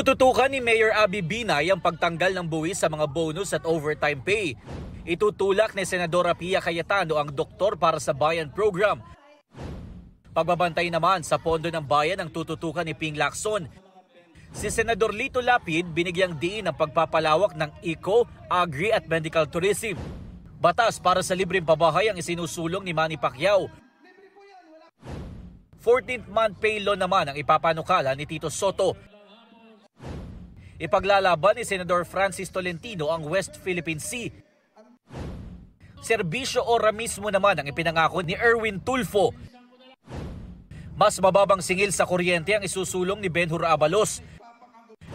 Tututukan ni Mayor Abby Binay ang pagtanggal ng buwis sa mga bonus at overtime pay. Itutulak ni Senadora Pia Cayetano ang Doktor para sa Bayan program. Pagbabantay naman sa pondo ng bayan ang tututukan ni Ping Lacson. Si Senador Lito Lapid binigyang diin ang pagpapalawak ng eco, agri at medical tourism. Batas para sa libreng pabahay ang isinusulong ni Manny Pacquiao. 14th month pay law naman ang ipapanukala ni Tito Soto. Ipaglalaban ni Senador Francis Tolentino ang West Philippine Sea. Serbisyo ora mismo naman ang ipinangako ni Erwin Tulfo. Mas mababang singil sa kuryente ang isusulong ni Benhur Abalos.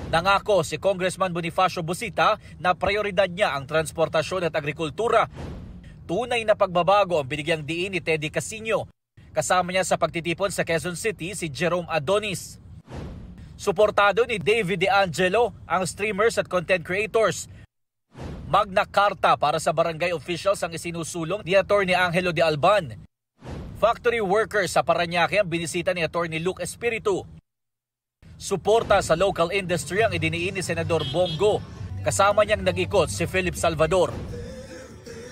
Nangako si Congressman Bonifacio Busita na prioridad niya ang transportasyon at agrikultura. Tunay na pagbabago ang binigyang diin ni Teddy Casino. Kasama niya sa pagtitipon sa Quezon City si Jerome Adonis. Suportado ni David De Angelo ang streamers at content creators. Magna Carta para sa barangay officials ang isinusulong ni Atty. Angelo de Alban. Factory workers sa Parañaque ang binisita ni Atty. Luke Espiritu. Suporta sa local industry ang idiniin ni Senador Bongo. Kasama niyang nag-ikot si Philip Salvador.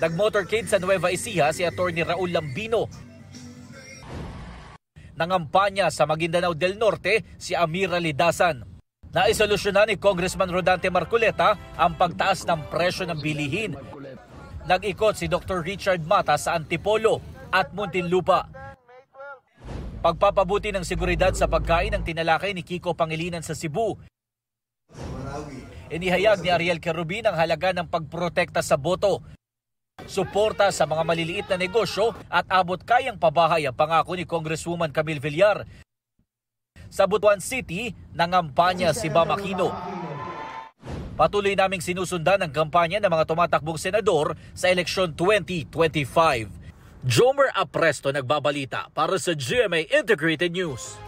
Nag-motorcade sa Nueva Ecija si Atty. Raul Lambino. Nangampanya sa Maguindanao del Norte si Amira Lidasan. Naisolusyonan ni Congressman Rodante Marcoleta ang pagtaas ng presyo ng bilihin. Nag-ikot si Dr. Richard Mata sa Antipolo at Muntinlupa. Pagpapabuti ng seguridad sa pagkain ang tinalakay ni Kiko Pangilinan sa Cebu. Inihayag ni Ariel Querubin ang halaga ng pagprotekta sa boto. Suporta sa mga maliliit na negosyo at abot kayang pabahay ang pangako ni Congresswoman Camille Villar. Sa Butuan City, nangampanya si Bam Aquino. Patuloy naming sinusundan ang kampanya ng mga tumatakbong senador sa eleksyon 2025. Jomer Apresto nagbabalita para sa GMA Integrated News.